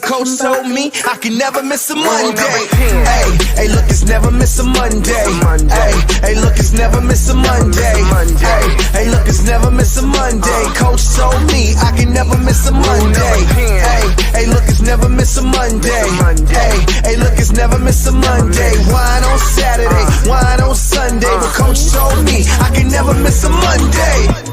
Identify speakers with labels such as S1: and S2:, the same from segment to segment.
S1: Coach told me I can never miss a Monday. Hey, look, it's never miss a Monday. Hey, look, it's never miss a Monday. Hey, look, it's never miss a Monday. Coach told me I can never miss a Monday. Hey, look, it's never miss a Monday. Hey, look, it's never miss a Monday. Wine on Saturday, wine on Sunday. But Coach told me I can never miss a Monday.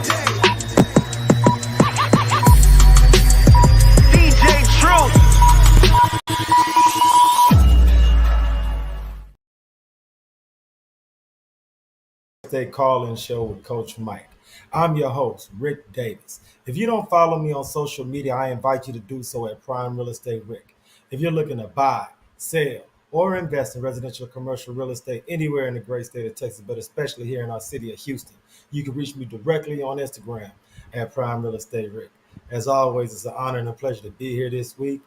S2: Call-in show with Coach Mike. I'm your host, Rick Davis. If you don't follow me on social media, I invite you to do so at Prime Real Estate Rick. If you're looking to buy, sell, or invest in residential or commercial real estate anywhere in the great state of Texas, but especially here in our city of Houston, you can reach me directly on Instagram at Prime Real Estate Rick. As always, it's an honor and a pleasure to be here this week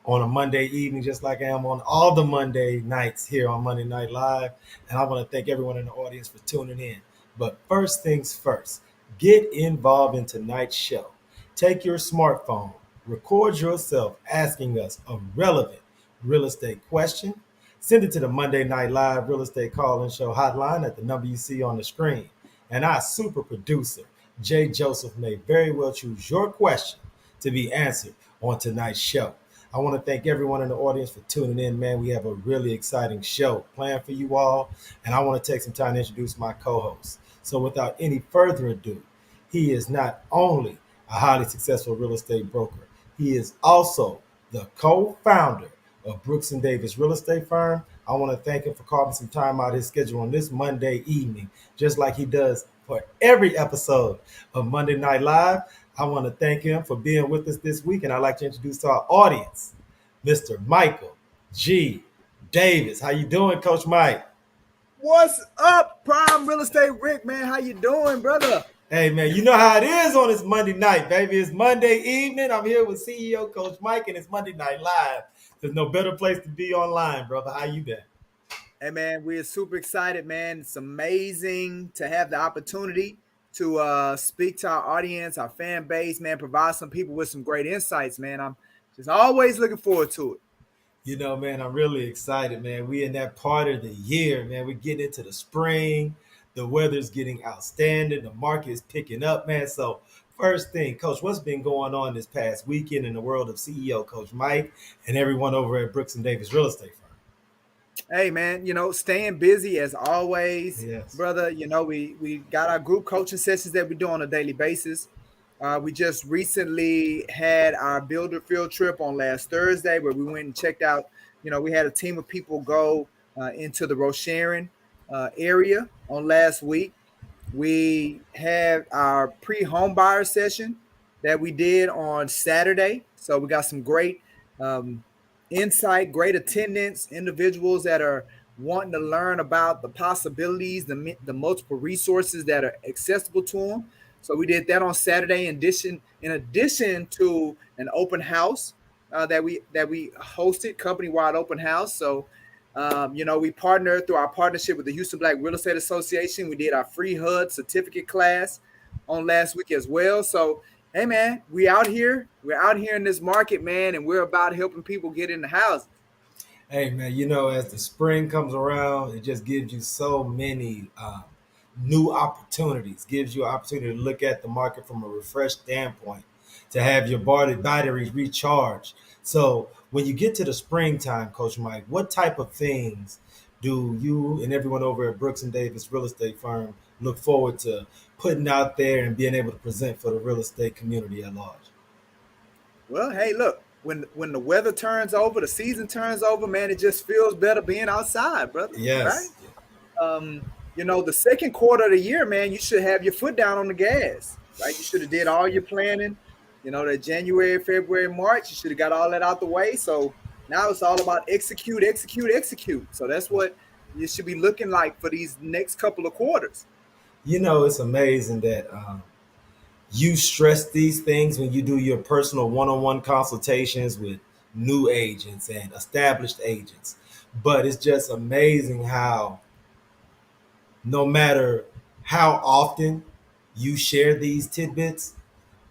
S2: on a Monday evening, just like I am on all the Monday nights here on Monday Night Live. And I want to thank everyone in the audience for tuning in. But first things first, get involved in tonight's show. Take your smartphone, record yourself asking us a relevant real estate question. Send it to the Monday Night Live Real Estate Call-In Show hotline at the number you see on the screen. And our super producer, Jay Joseph, may very well choose your question to be answered on tonight's show. I want to thank everyone in the audience for tuning in, man. We have a really exciting show planned for you all, and I want to take some time to introduce my co-host. So without any further ado, he is not only a highly successful real estate broker, he is also the co-founder of Brooks and Davis Real Estate Firm. I want to thank him for carving some time out of his schedule on this Monday evening, just like he does for every episode of Monday Night Live. I want to thank him for being with us this week, and I'd like to introduce to our audience, Mr. Michael G. Davis. How you doing, Coach Mike?
S3: What's up, Prime Real Estate Rick, man? How you doing, brother?
S2: Hey, man, you know how it is on this Monday night, baby. It's Monday evening. I'm here with CEO Coach Mike, and it's Monday Night Live. There's no better place to be online, brother. How you been?
S3: Hey, man, we're super excited, man. It's amazing to have the opportunity to speak to our audience, our fan base, man, provide some people with some great insights, man. I'm just always looking forward to it.
S2: You know, man, I'm really excited, man. We in that part of the year, man. We're getting into the spring. The weather's getting outstanding. The market is picking up, man. So first thing, Coach, what's been going on this past weekend in the world of CEO Coach Mike and everyone over at Brooks and Davis Real Estate Firm?
S3: Hey, man, staying busy as always,
S2: Yes.
S3: brother. We got our group coaching sessions that we do on a daily basis. We just recently had our builder field trip on last Thursday where we went and checked out, we had a team of people go into the Rosharon area on last week. We had our pre-home buyer session that we did on Saturday. So we got some great insight, great attendance, individuals that are wanting to learn about the possibilities, the multiple resources that are accessible to them. So we did that on Saturday. In addition to an open house that we hosted, company-wide open house. So we partnered through our partnership with the Houston Black Real Estate Association. We did our free HUD certificate class on last week as well. So hey, man, we're out here in this market, man, and we're about helping people get in the house.
S2: Hey, man, as the spring comes around, it just gives you so many new opportunities, gives you an opportunity to look at the market from a refreshed standpoint, to have your batteries recharged. So when you get to the springtime, Coach Mike, what type of things do you and everyone over at Brooks and Davis Real Estate Firm look forward to putting out there and being able to present for the real estate community at large?
S3: Well, hey, look, when the weather turns over, the season turns over, man, it just feels better being outside, brother.
S2: Yes.
S3: Right? The second quarter of the year, man, you should have your foot down on the gas, right? You should have did all your planning, that January, February, March, you should have got all that out the way. So now it's all about execute. So that's what you should be looking like for these next couple of quarters.
S2: It's amazing that you stress these things when you do your personal one-on-one consultations with new agents and established agents. But it's just amazing how no matter how often you share these tidbits,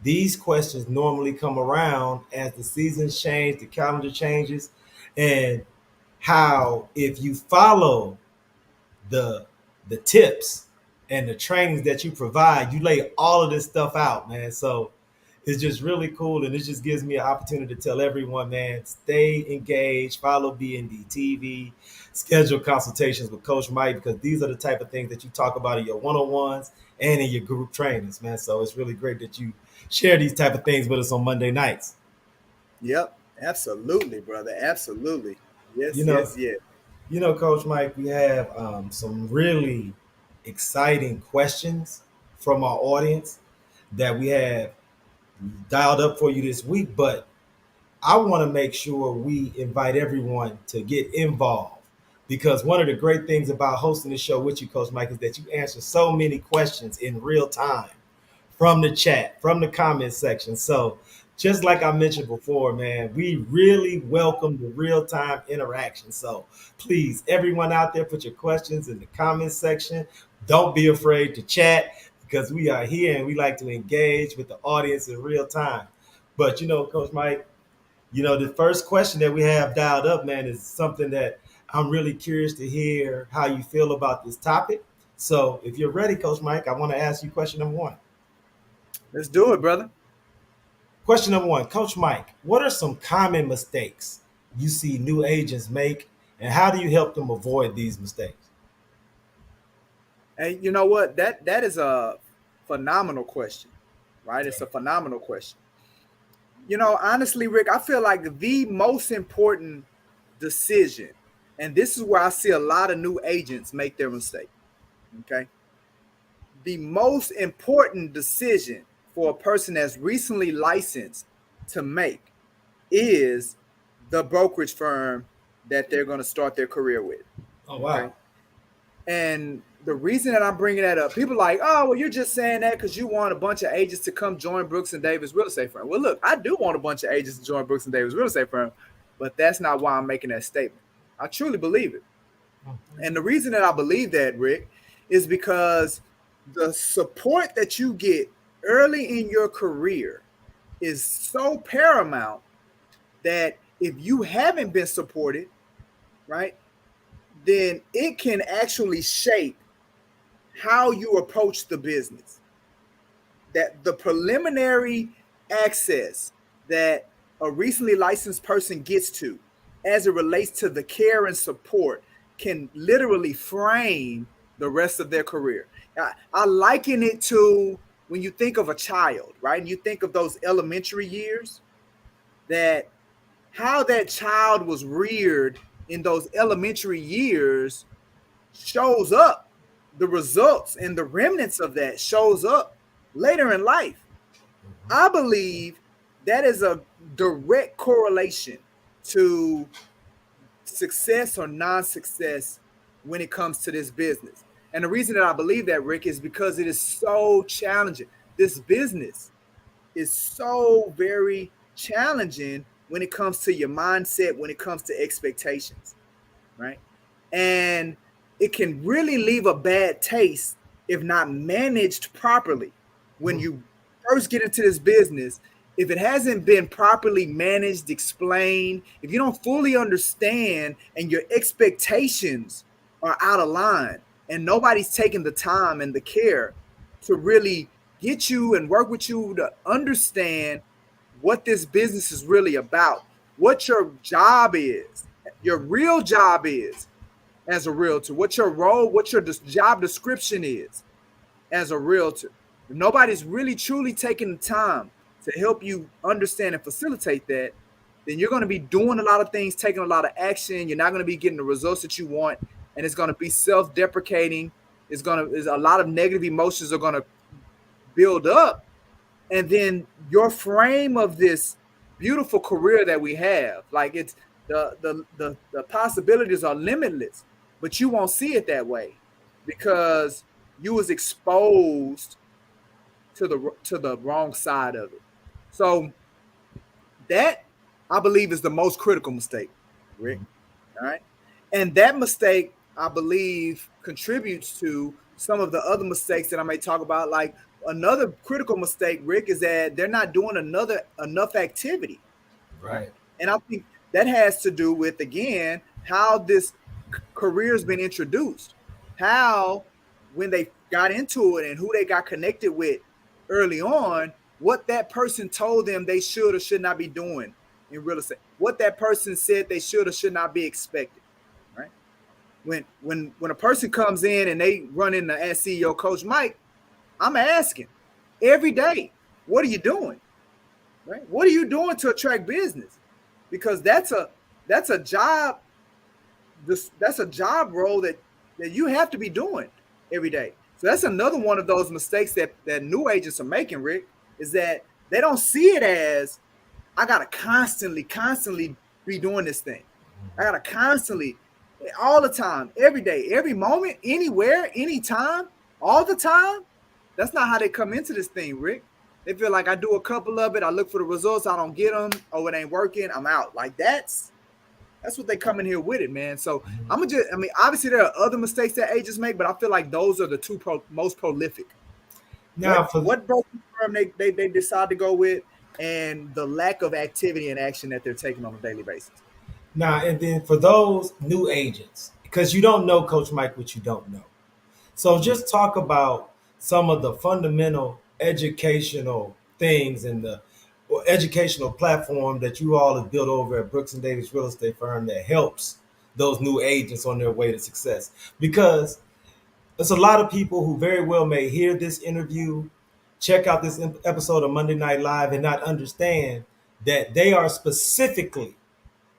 S2: these questions normally come around as the seasons change, the calendar changes, and how if you follow the the tips and the trainings that you provide, you lay all of this stuff out, man. So it's just really cool, and it just gives me an opportunity to tell everyone, man, stay engaged, follow BND TV, schedule consultations with Coach Mike, because these are the type of things that you talk about in your one-on-ones and in your group trainings, man. So it's really great that you share these type of things with us on Monday nights.
S3: Yep, absolutely, brother. Absolutely. Yes,
S2: You know,
S3: yes.
S2: Coach Mike, we have some really exciting questions from our audience that we have dialed up for you this week, but I want to make sure we invite everyone to get involved, because one of the great things about hosting the show with you, Coach Mike, is that you answer so many questions in real time from the chat, from the comment section. So just like I mentioned before, man, we really welcome the real-time interaction. So please, everyone out there, put your questions in the comment section. Don't be afraid to chat, because we are here and we like to engage with the audience in real time. But Coach Mike, the first question that we have dialed up, man, is something that I'm really curious to hear how you feel about this topic. So if you're ready, Coach Mike, I want to ask you question number one.
S3: Let's do it, brother.
S2: Question number one, Coach Mike, what are some common mistakes you see new agents make, and how do you help them avoid these mistakes?
S3: And you know what? That is a phenomenal question, right? It's a phenomenal question. Honestly, Rick, I feel like the most important decision, and this is where I see a lot of new agents make their mistake. Okay. The most important decision for a person that's recently licensed to make is the brokerage firm that they're going to start their career with.
S2: Oh, wow.
S3: Okay? And the reason that I'm bringing that up, people are like, oh, well, you're just saying that because you want a bunch of agents to come join Brooks and Davis real estate firm. Well, look, I do want a bunch of agents to join Brooks and Davis real estate firm, but that's not why I'm making that statement. I truly believe it. And the reason that I believe that, Rick, is because the support that you get early in your career is so paramount that if you haven't been supported, right, then it can actually shape how you approach the business. That the preliminary access that a recently licensed person gets to as it relates to the care and support can literally frame the rest of their career. I liken it to when you think of a child, right? And you think of those elementary years, that how that child was reared in those elementary years shows up. The results and the remnants of that shows up later in life. I believe that is a direct correlation to success or non-success when it comes to this business. And the reason that I believe that, Rick, is because it is so challenging. This business is so very challenging when it comes to your mindset, when it comes to expectations, right? And it can really leave a bad taste if not managed properly. When you first get into this business, if it hasn't been properly managed, explained, if you don't fully understand and your expectations are out of line and nobody's taking the time and the care to really get you and work with you to understand what this business is really about, what your job is, your real job is as a realtor, what your role, what your job description is as a realtor. If nobody's really truly taking the time to help you understand and facilitate that, then you're going to be doing a lot of things, taking a lot of action. You're not going to be getting the results that you want, and it's going to be self-deprecating. There's a lot of negative emotions are going to build up, and then your frame of this beautiful career that we have, like it's the possibilities are limitless, but you won't see it that way because you was exposed to the wrong side of it. So that, I believe, is the most critical mistake, Rick. All right. And that mistake, I believe, contributes to some of the other mistakes that I may talk about, like another critical mistake, Rick, is that they're not doing enough activity.
S2: Right.
S3: And I think that has to do with, again, how this career has been introduced, how when they got into it and who they got connected with early on, what that person told them they should or should not be doing in real estate, what that person said they should or should not be expected, right? When a person comes in and they run into as CEO Coach Mike, I'm asking every day, what are you doing? Right? What are you doing to attract business? Because that's a job. That's a job role that you have to be doing every day. So that's another one of those mistakes that new agents are making, Rick, is that they don't see it as, I gotta constantly be doing this thing. I gotta constantly, all the time, every day, every moment, anywhere, anytime, all the time. That's not how they come into this thing, Rick. They feel like I do a couple of it, I look for the results, I don't get them, oh, it ain't working, I'm out. Like that's what they come in here with it, man. So obviously there are other mistakes that agents make, but I feel like those are the two most prolific.
S2: Now,
S3: what brokerage firm they decide to go with, and the lack of activity and action that they're taking on a daily basis.
S2: Now, and then for those new agents, because you don't know, Coach Mike, what you don't know. So just talk about some of the fundamental educational things and the educational platform that you all have built over at Brooks and Davis Real Estate Firm that helps those new agents on their way to success. Because there's a lot of people who very well may hear this interview, check out this episode of Monday Night Live, and not understand that they are specifically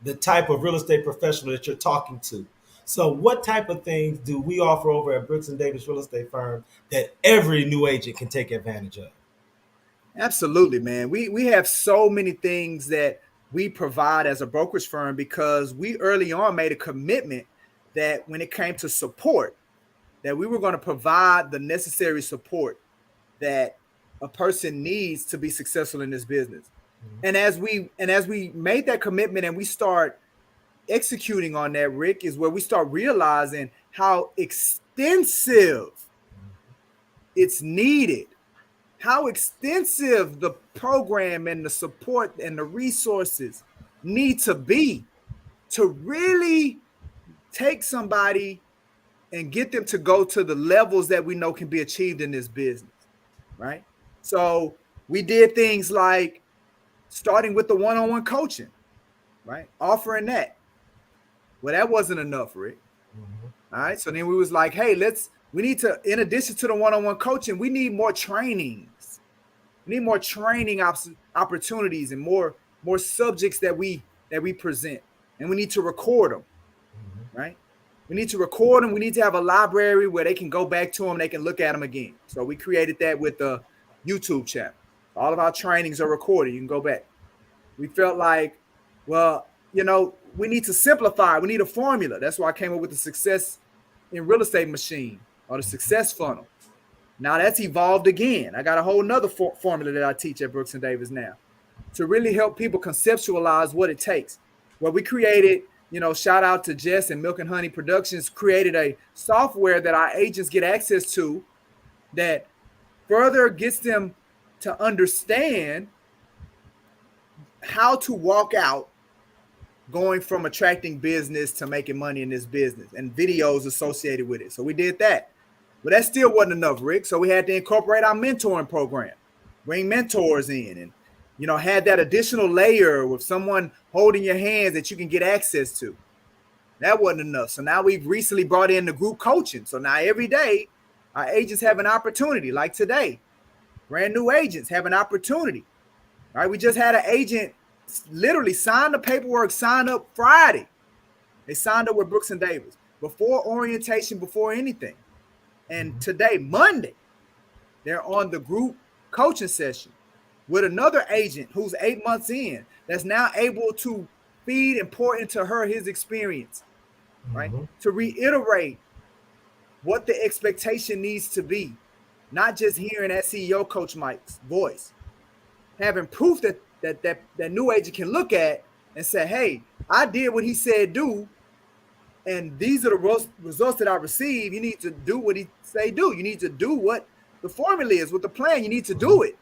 S2: the type of real estate professional that you're talking to. So what type of things do we offer over at Brooks and Davis Real Estate Firm that every new agent can take advantage of?
S3: Absolutely, man. We have so many things that we provide as a brokerage firm because we early on made a commitment that when it came to support, that we were going to provide the necessary support that a person needs to be successful in this business. Mm-hmm. And as we made that commitment and we start executing on that, Rick, is where we start realizing how extensive it's needed, how extensive the program and the support and the resources need to be to really take somebody and get them to go to the levels that we know can be achieved in this business, right? So we did things like starting with the one-on-one coaching, right? Offering that. Well, that wasn't enough, Rick. Mm-hmm. All right. So then we was like, hey, we need to, in addition to the one-on-one coaching, we need more trainings. We need more training opportunities and more subjects that we present. And we need to record them, mm-hmm. right? We need to record them. We need to have a library where they can go back to them. They can look at them again. So we created that with the YouTube channel. All of our trainings are recorded. You can go back. We felt like, well, we need to simplify. We need a formula. That's why I came up with the Success in Real Estate Machine, or the Success Funnel. Now that's evolved again. I got a whole nother formula that I teach at Brooks and Davis now to really help people conceptualize what it takes. Well, we created, shout out to Jess and Milk and Honey Productions, created a software that our agents get access to that further gets them to understand how to walk out going from attracting business to making money in this business, and videos associated with it. So we did that. But that still wasn't enough, Rick. So we had to incorporate our mentoring program, bring mentors in, and had that additional layer with someone holding your hands that you can get access to. That wasn't enough. So now we've recently brought in the group coaching. So now every day our agents have an opportunity, like today. Brand new agents have an opportunity. All right, we just had an agent literally sign the paperwork, sign up Friday. They signed up with Brooks and Davis before orientation, before anything. And today, Monday, they're on the group coaching session with another agent who's 8 months in, that's now able to feed and pour into her his experience, right? Mm-hmm. To reiterate what the expectation needs to be, not just hearing that CEO Coach Mike's voice, having proof that new agent can look at and say, hey, I did what he said do, and these are the results that I received. You need to do what he say do. You need to do what the formula is, with the plan. You need to do it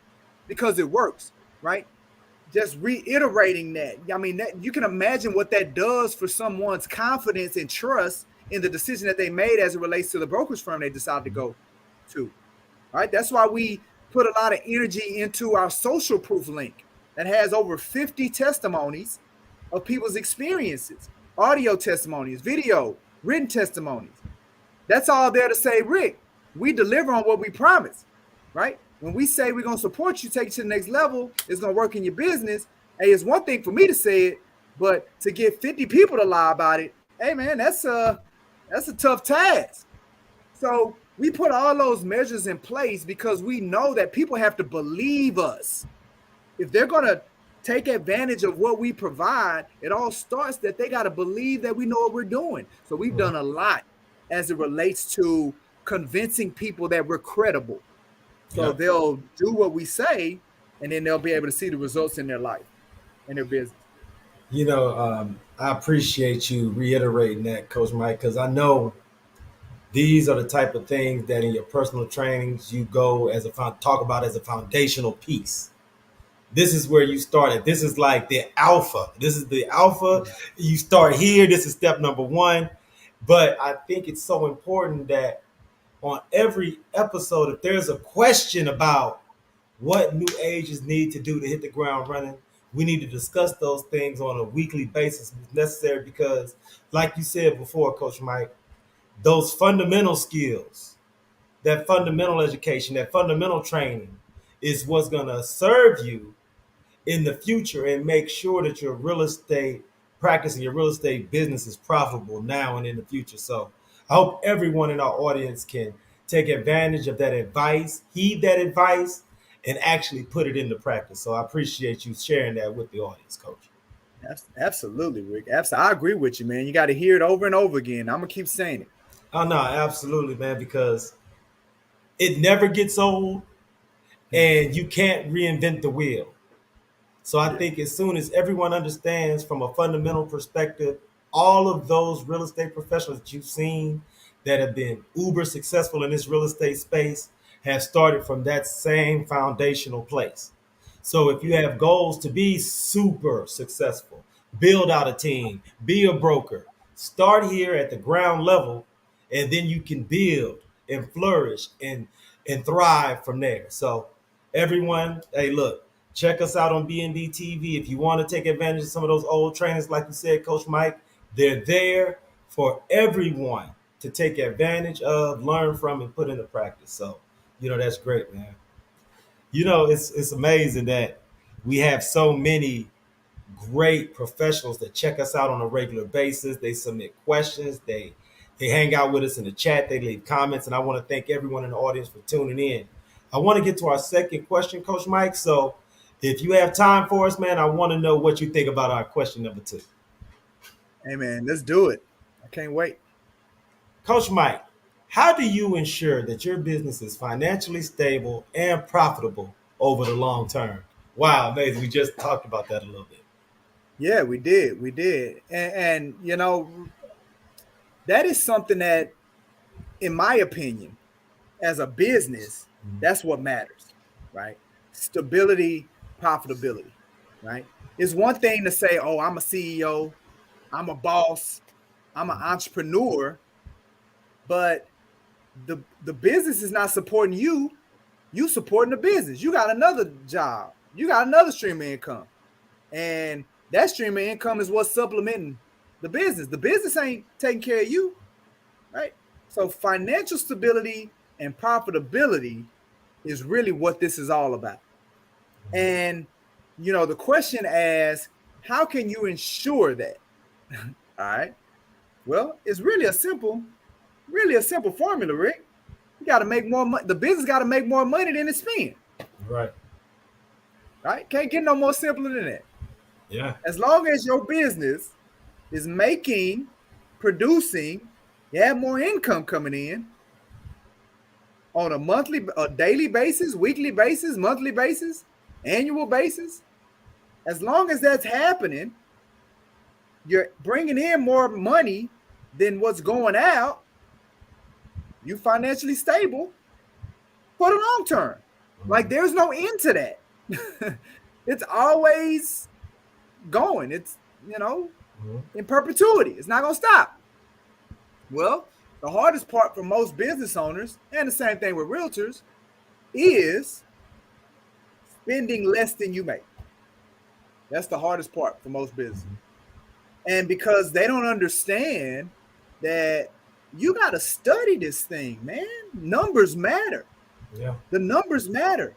S3: because it works, right? Just reiterating that. I mean, that, you can imagine what that does for someone's confidence and trust in the decision that they made as it relates to the brokerage firm they decided to go to, right? That's why we put a lot of energy into our social proof link that has over 50 testimonies of people's experiences, audio testimonies, video, written testimonies. That's all there to say, Rick, we deliver on what we promise, right? When we say we're going to support you, take you to the next level, it's going to work in your business. Hey, it's one thing for me to say it, but to get 50 people to lie about it, hey, man, that's a tough task. So we put all those measures in place because we know that people have to believe us. If they're going to take advantage of what we provide, it all starts that they got to believe that we know what we're doing. So we've done a lot as it relates to convincing people that we're credible. So they'll do what we say, and then they'll be able to see the results in their life and their business.
S2: You know, I appreciate you reiterating that, Coach Mike, because I know these are the type of things that in your personal trainings you go as talk about as a foundational piece. This is where you started. This is like the alpha. This is the alpha. You start here. This is step number one. But I think it's so important that on every episode, if there's a question about what new ages need to do to hit the ground running, we need to discuss those things on a weekly basis if necessary, because like you said before, Coach Mike, those fundamental skills, that fundamental education, that fundamental training is what's going to serve you in the future and make sure that your real estate practice and your real estate business is profitable now and in the future. So I hope everyone in our audience can take advantage of that advice, heed that advice, and actually put it into practice. So I appreciate you sharing that with the audience, Coach.
S3: Absolutely, Rick. Absolutely. I agree with you, man. You got to hear it over and over again. I'm going to keep saying it.
S2: Oh, no, absolutely, man, because it never gets old and you can't reinvent the wheel. So I think as soon as everyone understands from a fundamental perspective, all of those real estate professionals that you've seen that have been uber successful in this real estate space have started from that same foundational place. So if you have goals to be super successful, build out a team, be a broker, start here at the ground level, and then you can build and flourish and thrive from there. So everyone, hey, look, check us out on BND TV. If you want to take advantage of some of those old trainings, like you said, Coach Mike, they're there for everyone to take advantage of, learn from, and put into practice. So, you know, that's great, man. You know, it's amazing that we have so many great professionals that check us out on a regular basis. They submit questions. They hang out with us in the chat. They leave comments. And I want to thank everyone in the audience for tuning in. I want to get to our second question, Coach Mike. So if you have time for us, man, I want to know what you think about our question number 2.
S3: Hey, man, let's do it. I can't wait.
S2: Coach Mike, how do you ensure that your business is financially stable and profitable over the long term? Wow, amazing. We just talked about that a little bit.
S3: Yeah, we did. We did. And you know, that is something that, in my opinion, as a business, that's what matters, right? Stability, profitability, right? It's one thing to say, oh, I'm a CEO, I'm a boss, I'm an entrepreneur, but the business is not supporting you. You supporting the business. You got another job. You got another stream of income. And that stream of income is what's supplementing the business. The business ain't taking care of you, right? So financial stability and profitability is really what this is all about. And, you know, the question asks, how can you ensure that? All right. Well, it's really a simple formula, Rick. You got to make more money. The business got to make more money than it spends.
S2: Right.
S3: Right? Can't get no more simpler than that.
S2: Yeah.
S3: As long as your business is making, producing, you have more income coming in on a daily basis, weekly basis, monthly basis, annual basis. As long as that's happening, you're bringing in more money than what's going out. You financially stable. for the long term. Like there's no end to that. It's always going. It's, in perpetuity. It's not going to stop. Well, the hardest part for most business owners, and the same thing with realtors, is spending less than you make. That's the hardest part for most businesses. And because they don't understand that you got to study this thing, man. Numbers matter.
S2: Yeah.
S3: The numbers matter.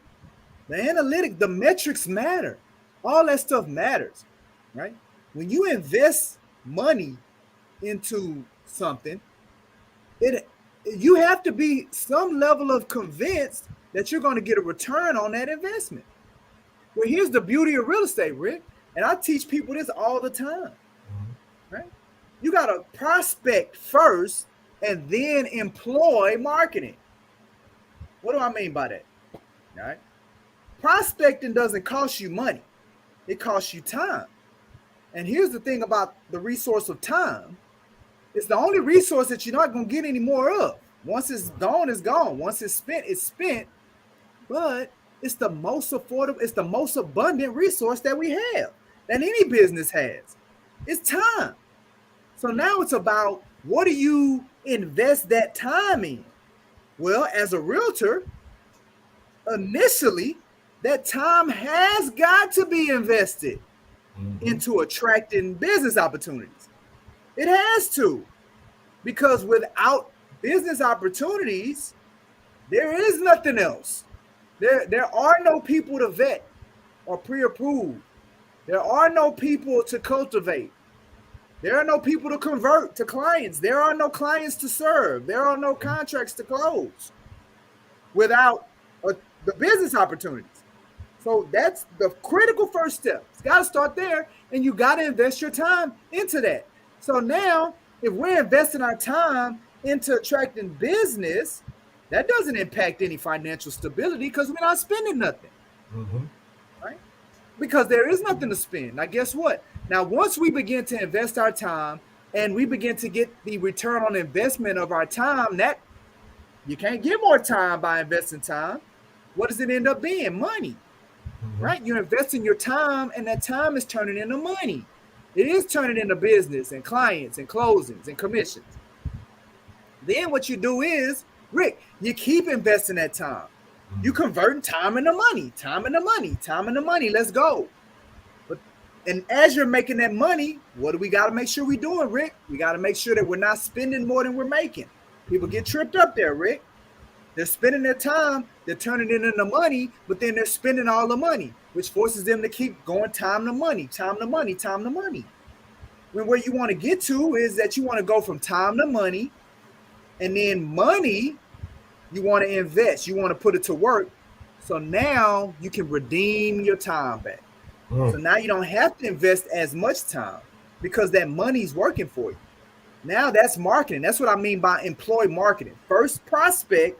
S3: The analytics, the metrics matter. All that stuff matters, right? When you invest money into something, you have to be some level of convinced that you're going to get a return on that investment. Well, here's the beauty of real estate, Rick, and I teach people this all the time, right? You got to prospect first and then employ marketing. What do I mean by that? All right. Prospecting doesn't cost you money. It costs you time. And here's the thing about the resource of time. It's the only resource that you're not going to get any more of. Once it's gone, it's gone. Once it's spent. But it's the most affordable, it's the most abundant resource that we have, that any business has. It's time. So now it's about, what do you invest that time in? Well, as a realtor, initially, that time has got to be invested into attracting business opportunities. It has to, because without business opportunities, there is nothing else. There are no people to vet or pre-approve. There are no people to cultivate. There are no people to convert to clients. There are no clients to serve. There are no contracts to close without the business opportunities. So that's the critical first step. It's got to start there, and you got to invest your time into that. So now, if we're investing our time into attracting business, that doesn't impact any financial stability because we're not spending nothing, right? Because there is nothing to spend. Now, guess what? Now, once we begin to invest our time and we begin to get the return on investment of our time, that you can't get more time by investing time. What does it end up being? Money, right? You're investing your time, and that time is turning into money. It is turning into business and clients and closings and commissions. Then what you do is, Rick, you keep investing that time. You converting time into money, time into money, time into money. Let's go. And as you're making that money, what do we got to make sure we're doing, Rick? We got to make sure that we're not spending more than we're making. People get tripped up there, Rick. They're spending their time, they're turning it into money, but then they're spending all the money, which forces them to keep going time to money, time to money, time to money. When where you want to get to is that you want to go from time to money, and then money, you want to invest, you want to put it to work. So now you can redeem your time back. So now you don't have to invest as much time because that money's working for you. Now that's marketing. That's what I mean by employ marketing. First prospect,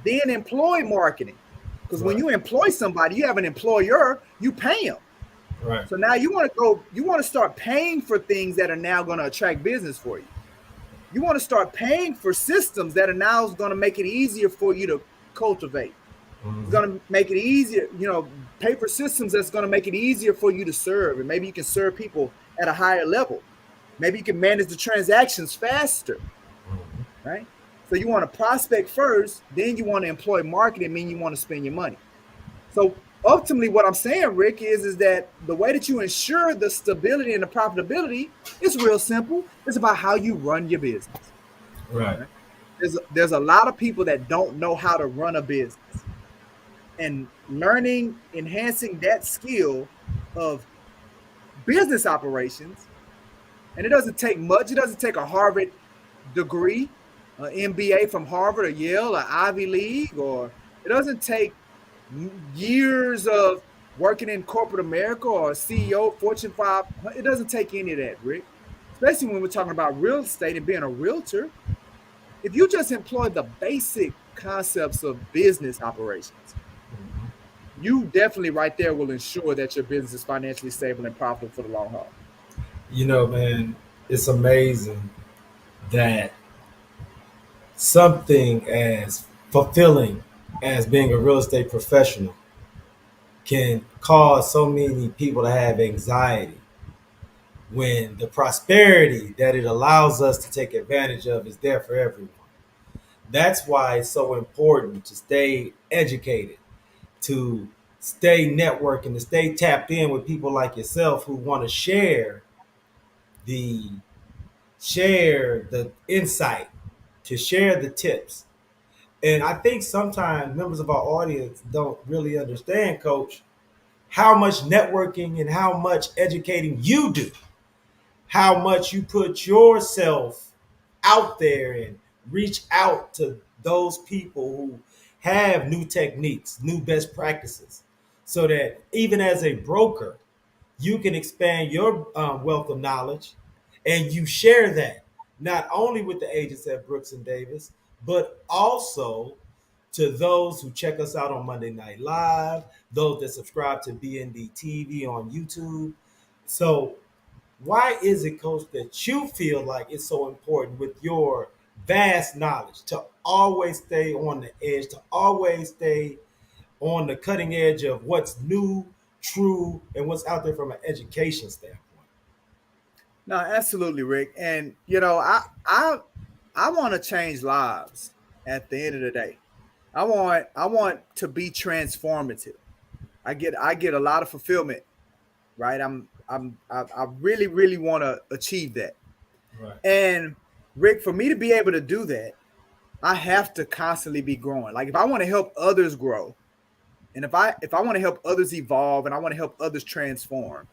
S3: then employ marketing. Because when you employ somebody, you have an employer, you pay them.
S2: Right.
S3: So now you want to start paying for things that are now going to attract business for you. You want to start paying for systems that are now going to make it easier for you to cultivate. It's going to make it easier, pay for systems that's going to make it easier for you to serve. And maybe you can serve people at a higher level. Maybe you can manage the transactions faster, right? So you want to prospect first, then you want to employ marketing, mean you want to spend your money. So ultimately what I'm saying, Rick, is that the way that you ensure the stability and the profitability is real simple. It's about how you run your business.
S2: Right.
S3: There's a lot of people that don't know how to run a business. And learning, enhancing that skill of business operations, and it doesn't take much. It doesn't take a Harvard degree, an MBA from Harvard or Yale or Ivy League, or it doesn't take years of working in corporate America or CEO, Fortune 500. It doesn't take any of that, Rick. Especially when we're talking about real estate and being a realtor. If you just employ the basic concepts of business operations, you definitely right there will ensure that your business is financially stable and profitable for the long haul.
S2: Man, it's amazing that something as fulfilling as being a real estate professional can cause so many people to have anxiety when the prosperity that it allows us to take advantage of is there for everyone. That's why it's so important to stay educated, to stay networking, to stay tapped in with people like yourself who want to the share the insight, to share the tips. And I think sometimes members of our audience don't really understand, Coach, how much networking and how much educating you do, how much you put yourself out there and reach out to those people who have new techniques, new best practices, so that even as a broker, you can expand your wealth of knowledge and you share that not only with the agents at Brooks and Davis, but also to those who check us out on Monday Night Live, those that subscribe to BND TV on YouTube. So why is it, Coach, that you feel like it's so important with your vast knowledge to always stay on the edge, to always stay on the cutting edge of what's new, true, and what's out there from an education standpoint?
S3: No, absolutely, Rick. And I want to change lives at the end of the day. I want to be transformative. I get a lot of fulfillment, right? I really really want to achieve that.
S2: Right.
S3: And Rick, for me to be able to do that, I have to constantly be growing. Like if I want to help others grow, and if I want to help others evolve, and I want to help others transform,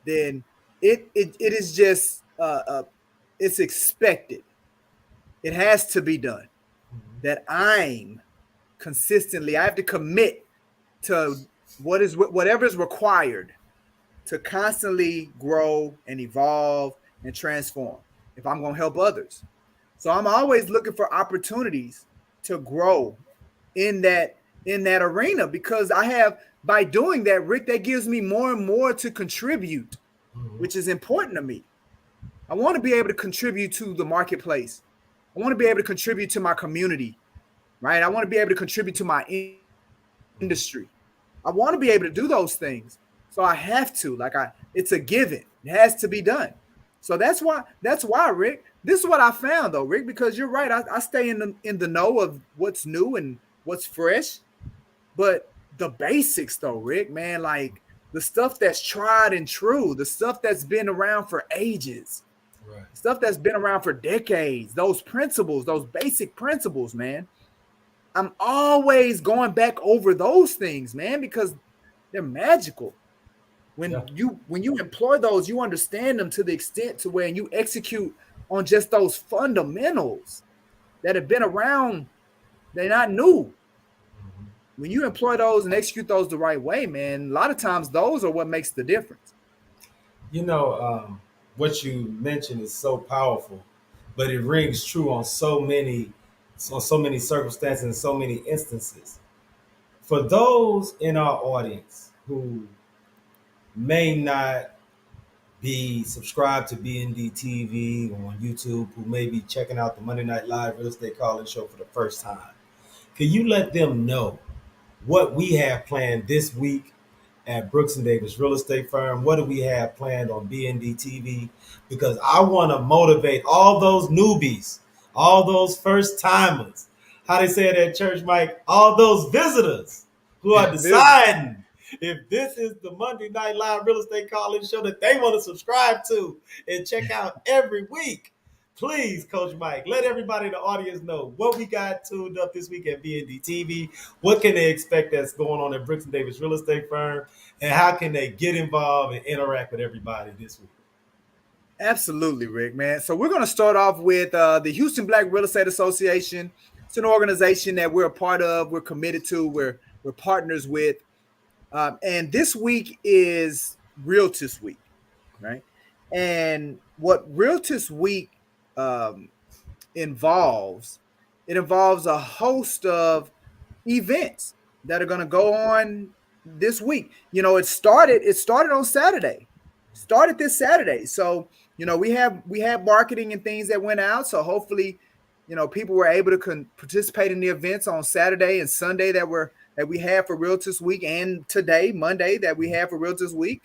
S3: then it is just it's expected. It has to be done. That I'm consistently, I have to commit to whatever is required to constantly grow and evolve and transform if I'm going to help others. So I'm always looking for opportunities to grow in that arena, because I have, by doing that, Rick, that gives me more and more to contribute, which is important to me. I want to be able to contribute to the marketplace. I want to be able to contribute to my community, right? I want to be able to contribute to my industry. I want to be able to do those things. So I have to, it's a given. It has to be done. So that's why, Rick, this is what I found though, Rick, because you're right. I stay in the know of what's new and what's fresh, but the basics though, Rick, man, like the stuff that's tried and true, the stuff that's been around for ages,
S2: Right.
S3: stuff that's been around for decades, those principles, those basic principles, man. I'm always going back over those things, man, because they're magical. When you employ those, you understand them to the extent to where you execute on just those fundamentals that have been around. They're not new. When you employ those and execute those the right way, man, a lot of times those are what makes the difference.
S2: What you mentioned is so powerful, but it rings true on so many circumstances and so many instances. For those in our audience who may not be subscribed to BND TV on YouTube, who may be checking out the Monday Night Live Real Estate Call-In Show for the first time, can you let them know what we have planned this week at Brooks and Davis Real Estate Firm? What do we have planned on BND TV? Because I want to motivate all those newbies, all those first timers. How they say it at church, Mike? All those visitors who are deciding if this is the Monday Night Live Real Estate Call-In Show that they want to subscribe to and check out every week. Please, Coach Mike, let everybody in the audience know what we got tuned up this week at BND TV. What can they expect that's going on at Brooks and Davis Real Estate Firm? And how can they get involved and interact with everybody this week?
S3: Absolutely, Rick, man. So we're going to start off with the Houston Black Real Estate Association. It's an organization that we're a part of. We're committed to. We're partners with. And this week is Realtist Week, right? And what Realtist Week involves a host of events that are going to go on this week. It started on Saturday. Started this Saturday. So, we have marketing and things that went out. So hopefully, people were able to participate in the events on Saturday and Sunday that we had for Realtors Week, and today, Monday, that we have for Realtors Week.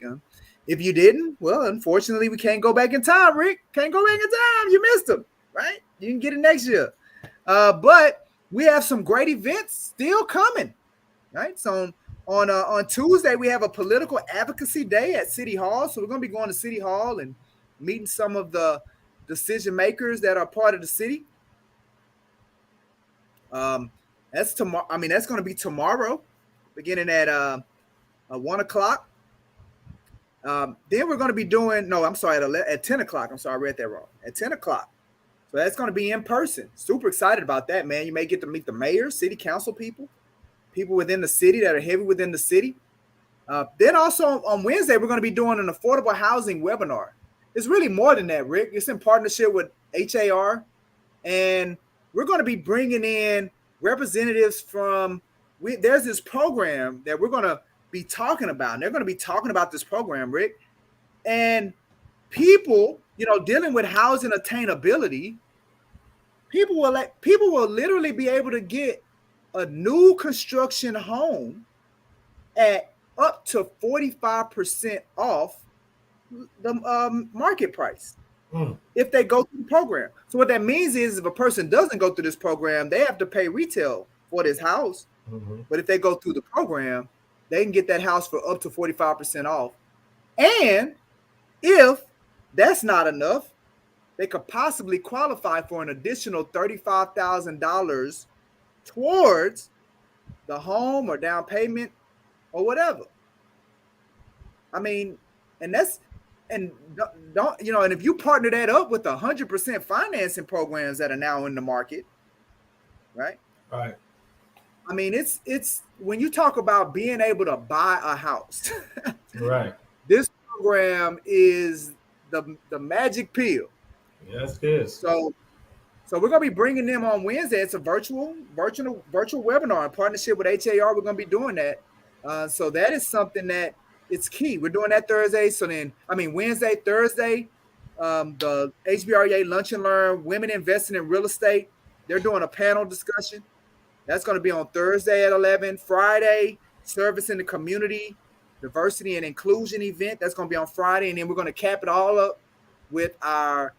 S3: If you didn't, well, unfortunately, we can't go back in time, Rick. Can't go back in time. You missed them, right? You can get it next year. But we have some great events still coming, right? So on Tuesday, we have a political advocacy day at City Hall. So we're going to be going to City Hall and meeting some of the decision makers that are part of the city. That's tomorrow. I mean, that's going to be tomorrow, beginning at 1:00. Then we're going to be doing, at 10 o'clock. I'm sorry, I read that wrong. At 10 o'clock. So that's going to be in person. Super excited about that, man. You may get to meet the mayor, city council people within the city that are heavy within the city. Then also on Wednesday, we're going to be doing an affordable housing webinar. It's really more than that, Rick. It's in partnership with HAR. And we're going to be bringing in representatives from, there's this program that we're going to be talking about. And they're going to be talking about this program, Rick. And people, dealing with housing attainability, people will literally be able to get a new construction home at up to 45% off the market price if they go through the program. So what that means is if a person doesn't go through this program, they have to pay retail for this house. Mm-hmm. But if they go through the program, they can get that house for up to 45% off. And if that's not enough, they could possibly qualify for an additional $35,000 towards the home or down payment or whatever. I mean, and if you partner that up with 100% financing programs that are now in the market, right?
S2: Right.
S3: I mean, it's when you talk about being able to buy a house,
S2: right?
S3: This program is the magic pill.
S2: Yes, it is.
S3: So we're gonna be bringing them on Wednesday. It's a virtual webinar in partnership with HAR. We're gonna be doing that. So that is something that it's key. We're doing that Thursday. So then, Wednesday, Thursday, the HBREA Lunch and Learn Women Investing in Real Estate. They're doing a panel discussion. That's going to be on Thursday at 11. Friday, Service in the Community, Diversity and Inclusion event. That's going to be on Friday. And then we're going to cap it all up with our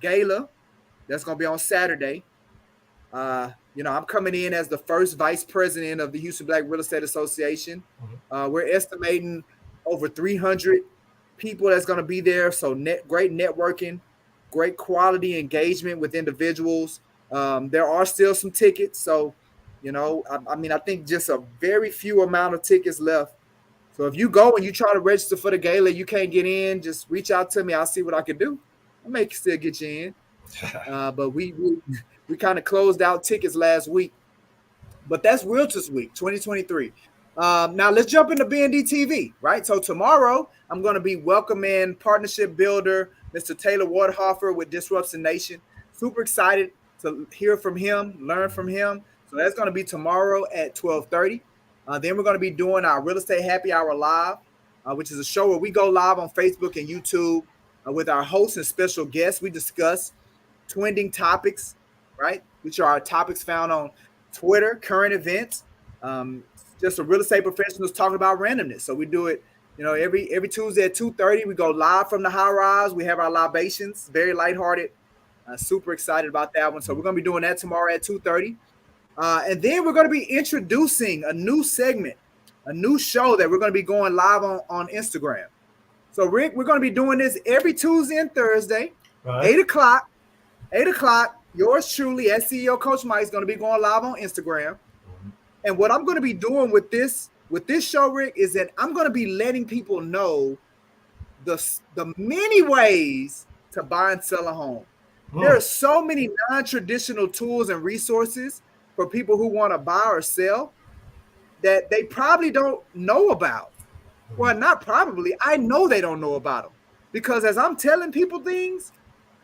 S3: gala. That's going to be on Saturday. I'm coming in as the first vice president of the Houston Black Real Estate Association. Mm-hmm. We're estimating over 300 people that's going to be there. So great networking, great quality engagement with individuals. There are still some tickets. So, I think just a very few amount of tickets left. So if you go and you try to register for the gala, you can't get in, just reach out to me. I'll see what I can do. I may still get you in. But we kind of closed out tickets last week. But that's Realtors Week 2023. Now let's jump into BND TV, right? So tomorrow I'm going to be welcoming partnership builder, Mr. Taylor Wardhofer with Disrupts the Nation. Super excited to hear from him, learn from him. So that's going to be tomorrow at 12:30. Then we're going to be doing our Real Estate Happy Hour Live, which is a show where we go live on Facebook and YouTube with our hosts and special guests. We discuss trending topics, right? Which are our topics found on Twitter, current events, just a real estate professionals talking about randomness. So we do it, every Tuesday at 2:30. We go live from the high rise. We have our libations, very lighthearted. Super excited about that one. So we're going to be doing that tomorrow at 2:30. And then we're going to be introducing a new segment, a new show that we're going to be going live on Instagram. So Rick, we're going to be doing this every Tuesday and Thursday, right. 8 o'clock. 8 o'clock. Yours truly, as CEO Coach Mike, is going to be going live on Instagram. Mm-hmm. And what I'm going to be doing with this show, Rick, is that I'm going to be letting people know the many ways to buy and sell a home. There are so many non-traditional tools and resources for people who want to buy or sell that they probably don't know about. Well, not probably. I know they don't know about them because as I'm telling people things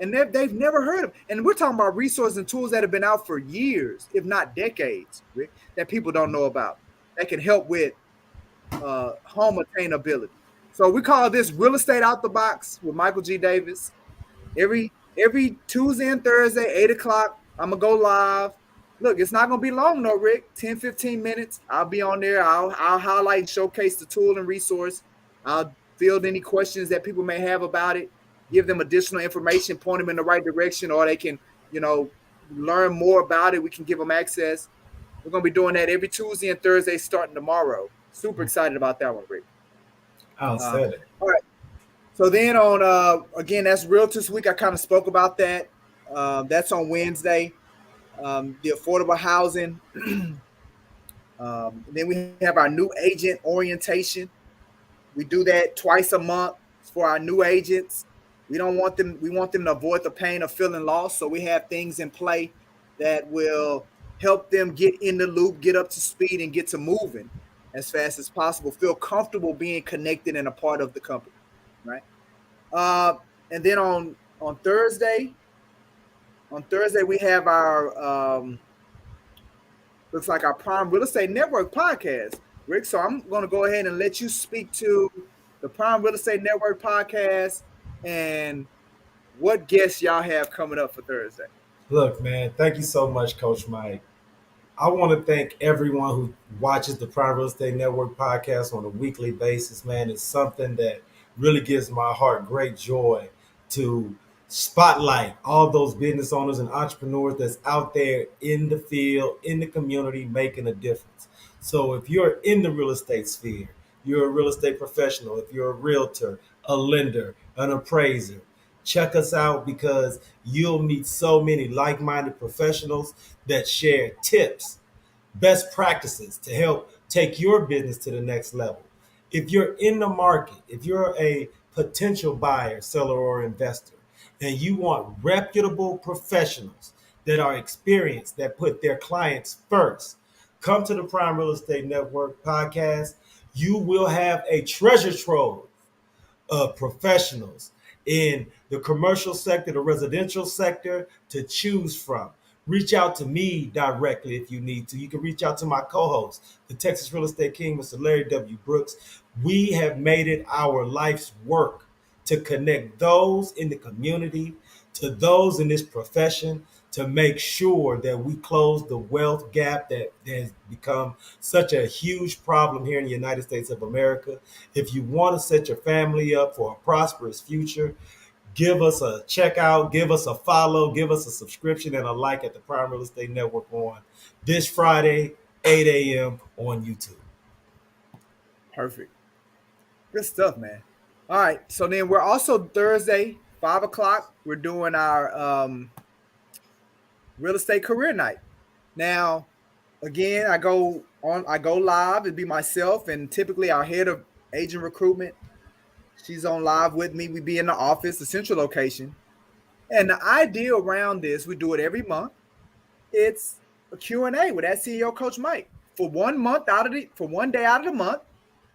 S3: and they've never heard of them. And we're talking about resources and tools that have been out for years, if not decades, Rick, that people don't know about that can help with home attainability. So we call this Real Estate Out the Box with Michael G. Davis. Every Tuesday and Thursday, 8 o'clock, I'm going to go live. Look, it's not going to be long, though, Rick. 10, 15 minutes. I'll be on there. I'll highlight and showcase the tool and resource. I'll field any questions that people may have about it, give them additional information, point them in the right direction, or they can, learn more about it. We can give them access. We're going to be doing that every Tuesday and Thursday starting tomorrow. Super excited about that one, Rick.
S2: Outstanding.
S3: All right. So then on, again, that's Realtors Week. I kind of spoke about that. That's on Wednesday. The affordable housing. Then we have our new agent orientation. We do that twice a month for our new agents. We want them to avoid the pain of feeling lost. So we have things in play that will help them get in the loop, get up to speed, and get to moving as fast as possible. Feel comfortable being connected and a part of the company, right? And then on Thursday, we have our looks like our Prime Real Estate Network podcast, Rick. So I'm going to go ahead and let you speak to the Prime Real Estate Network podcast and what guests y'all have coming up for Thursday.
S2: Look, man, thank you so much, Coach Mike. I want to thank everyone who watches the Prime Real Estate Network podcast on a weekly basis, man. It's something that really gives my heart great joy to spotlight all those business owners and entrepreneurs that's out there in the field, in the community, making a difference. So if you're in the real estate sphere, you're a real estate professional, if you're a realtor, a lender, an appraiser, check us out because you'll meet so many like-minded professionals that share tips, best practices to help take your business to the next level. If you're in the market, if you're a potential buyer, seller, or investor, and you want reputable professionals that are experienced, that put their clients first, come to the Prime Real Estate Network podcast. You will have a treasure trove of professionals in the commercial sector, the residential sector to choose from. Reach out to me directly if you need to. You can reach out to my co-host, the Texas Real Estate King, Mr. Larry W. Brooks. We have made it our life's work to connect those in the community to those in this profession to make sure that we close the wealth gap that has become such a huge problem here in the United States of America. If you want to set your family up for a prosperous future, give us a check out, give us a follow, give us a subscription and a like at the Prime Real Estate Network on this Friday, 8 a.m. on YouTube.
S3: Perfect. Good stuff, man. All right. So then we're also Thursday, 5 o'clock. We're doing our real estate career night. Now, again, I go live. It'd be myself and typically our head of agent recruitment. She's on live with me. We be in the office, the central location. And the idea around this, we do it every month. It's a Q&A with that CEO, Coach Mike. For 1 day out of the month,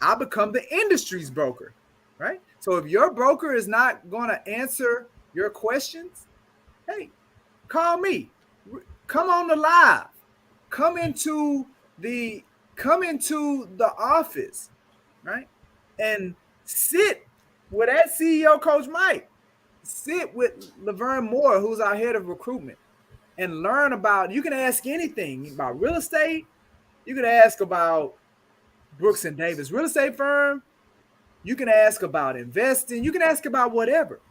S3: I become the industry's broker, right? So if your broker is not going to answer your questions, hey, call me. Come on the live. Come into the office, right? And sit with that CEO, Coach Mike. Sit with Laverne Moore, who's our head of recruitment, and learn about. You can ask anything about real estate. You can ask about Brooks and Davis real estate firm. You can ask about investing. You can ask about whatever,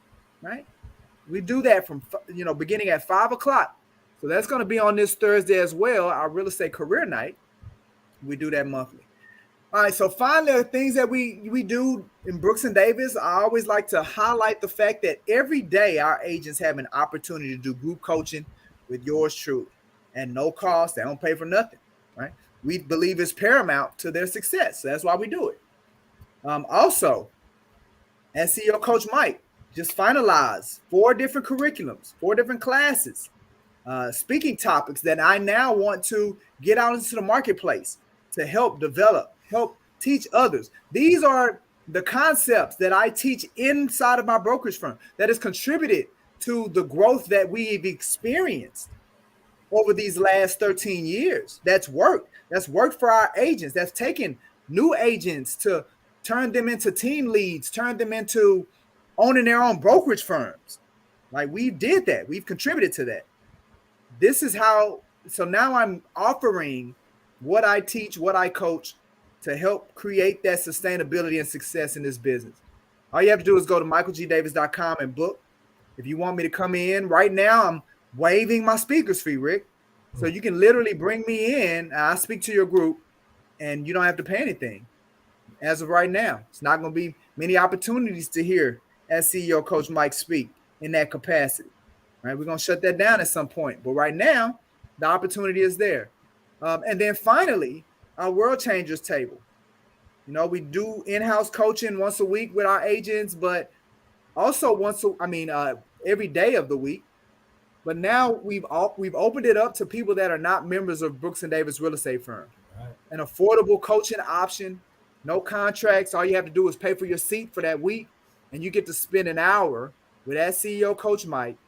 S3: right? We do that from beginning at 5 o'clock. So that's going to be on this Thursday as well, our real estate career night. We do that monthly. All right, so finally, the things that we do in Brooks and Davis, I always like to highlight the fact that every day our agents have an opportunity to do group coaching with yours truly and no cost. They don't pay for nothing, right? We believe it's paramount to their success. So that's why we do it. Also, as CEO Coach Mike just finalized 4 different curriculums, 4 different classes, speaking topics that I now want to get out into the marketplace to help develop, help teach others. These are the concepts that I teach inside of my brokerage firm that has contributed to the growth that we've experienced over these last 13 years. That's worked. That's worked for our agents. That's taken new agents to turn them into team leads, turn them into owning their own brokerage firms. Like we did that. We've contributed to that. this is how. So now I'm offering what I teach, what I coach, to help create that sustainability and success in this business. All you have to do is go to michaelgdavis.com and book. If you want me to come in right now, I'm waiving my speaker's fee, Rick. So you can literally bring me in, and I speak to your group, and you don't have to pay anything. As of right now, it's not going to be many opportunities to hear as CEO Coach Mike speak in that capacity. Right? We're going to shut that down at some point. But right now, the opportunity is there. And then finally, our World Changers table. You know, we do in-house coaching once a week with our agents, but also every day of the week. But now we've opened it up to people that are not members of Brooks and Davis Real Estate Firm.
S2: Right.
S3: An affordable coaching option, no contracts. All you have to do is pay for your seat for that week, and you get to spend an hour with that CEO Coach Mike,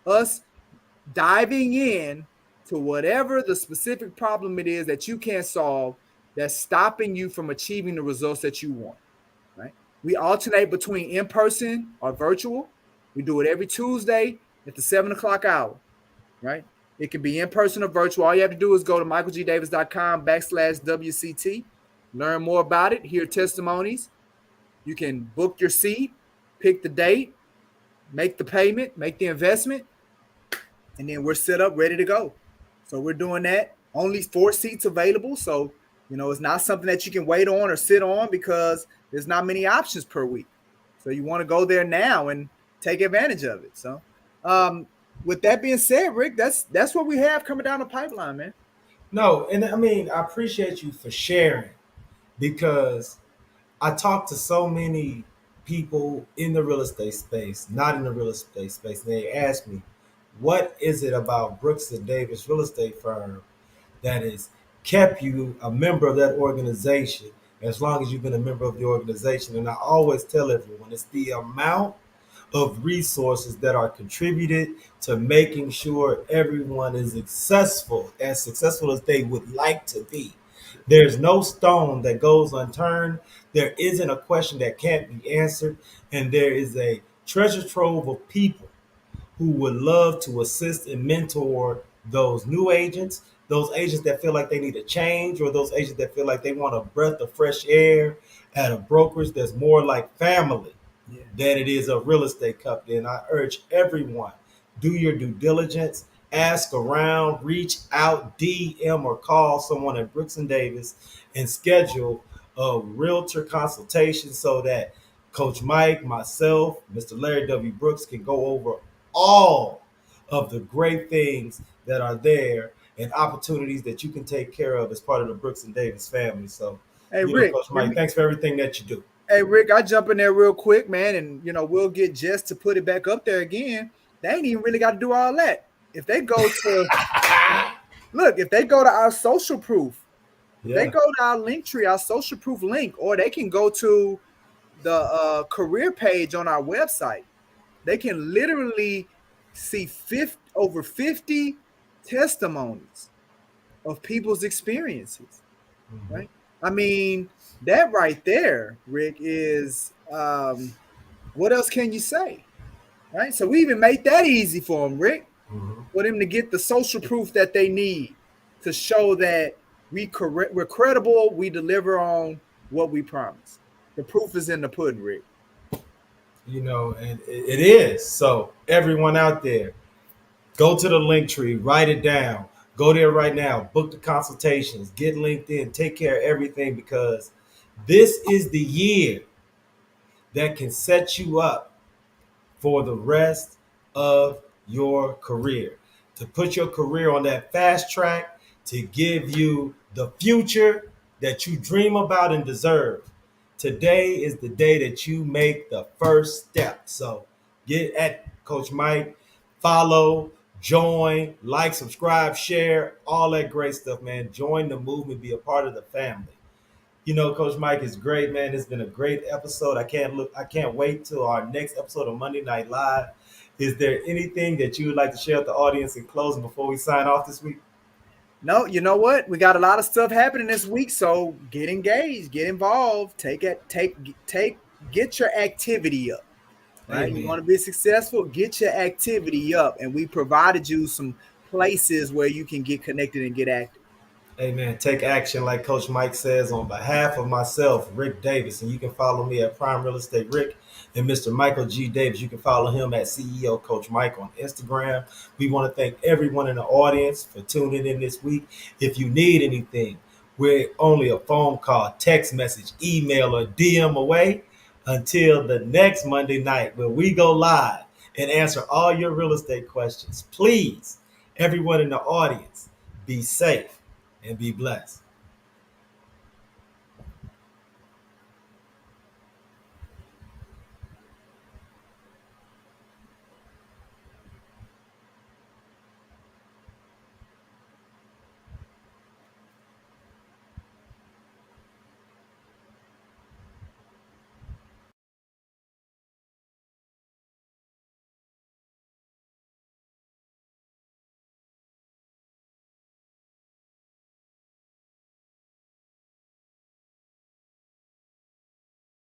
S3: us diving in to whatever the specific problem it is that you can't solve that's stopping you from achieving the results that you want. Right? We alternate between in-person or virtual. We do it every Tuesday at the 7:00 hour, right? It can be in person or virtual. All you have to do is go to michaelgdavis.com/WCT, learn more about it, hear testimonies. You can book your seat, pick the date, make the payment, make the investment, and then we're set up, ready to go. So we're doing that. Only 4 seats available. So, you know, it's not something that you can wait on or sit on because there's not many options per week. So you want to go there now and take advantage of it. So, with that being said, Rick, that's what we have coming down the pipeline, man.
S2: No, and I mean, I appreciate you for sharing, because I talk to so many people in the real estate space, not in the real estate space, and they ask me, what is it about Brooks and Davis Real Estate Firm that has kept you a member of that organization as long as you've been a member of the organization? And I always tell everyone, it's the amount of resources that are contributed to making sure everyone is successful as they would like to be. There's no stone that goes unturned. There isn't a question that can't be answered. And there is a treasure trove of people who would love to assist and mentor those new agents, those agents that feel like they need a change, or those agents that feel like they want a breath of fresh air at a brokerage that's more like family than it is a real estate company. And I urge everyone, do your due diligence, ask around, reach out, DM or call someone at Brooks and Davis and schedule a realtor consultation so that Coach Mike, myself, Mr. Larry W. Brooks can go over all of the great things that are there and opportunities that you can take care of as part of the Brooks and Davis family. So,
S3: hey, Rick,
S2: Coach Mike, thanks for everything that you do.
S3: Hey, Rick, I jump in there real quick, man, and, you know, we'll get Jess to put it back up there again. They ain't even really got to do all that. If they go to look, if they go to our social proof, they go to our link tree, our social proof link, or they can go to the career page on our website. They can literally see over 50 testimonies of people's experiences, right? I mean, that right there, Rick, is what else can you say, right? So we even made that easy for them, Rick, for them to get the social proof that they need to show that we're credible, we deliver on what we promise. The proof is in the pudding, Rick.
S2: You know, and it is. So everyone out there, go to the link tree, write it down, go there right now, book the consultations, get LinkedIn, take care of everything, because this is the year that can set you up for the rest of your career, to put your career on that fast track, to give you the future that you dream about and deserve. Today is the day that you make the first step. So get at Coach Mike, follow, join, like, subscribe, share, all that great stuff, man. Join the movement, be a part of the family. You know, Coach Mike is great, man. It's been a great episode. I can't wait till our next episode of Monday Night Live. Is there anything that you would like to share with the audience in closing before we sign off this week?
S3: No, you know what? We got a lot of stuff happening this week, so get engaged, get involved, get your activity up. Right?
S2: Amen.
S3: You want to be successful? Get your activity up, and we provided you some places where you can get connected and get active.
S2: Amen. Take action, like Coach Mike says, on behalf of myself, Rick Davis. And you can follow me at Prime Real Estate Rick, and Mr. Michael G. Davis. You can follow him at CEO Coach Mike on Instagram. We want to thank everyone in the audience for tuning in this week. If you need anything, we're only a phone call, text message, email, or DM away. Until the next Monday night where we go live and answer all your real estate questions. Please, everyone in the audience, be safe and be blessed.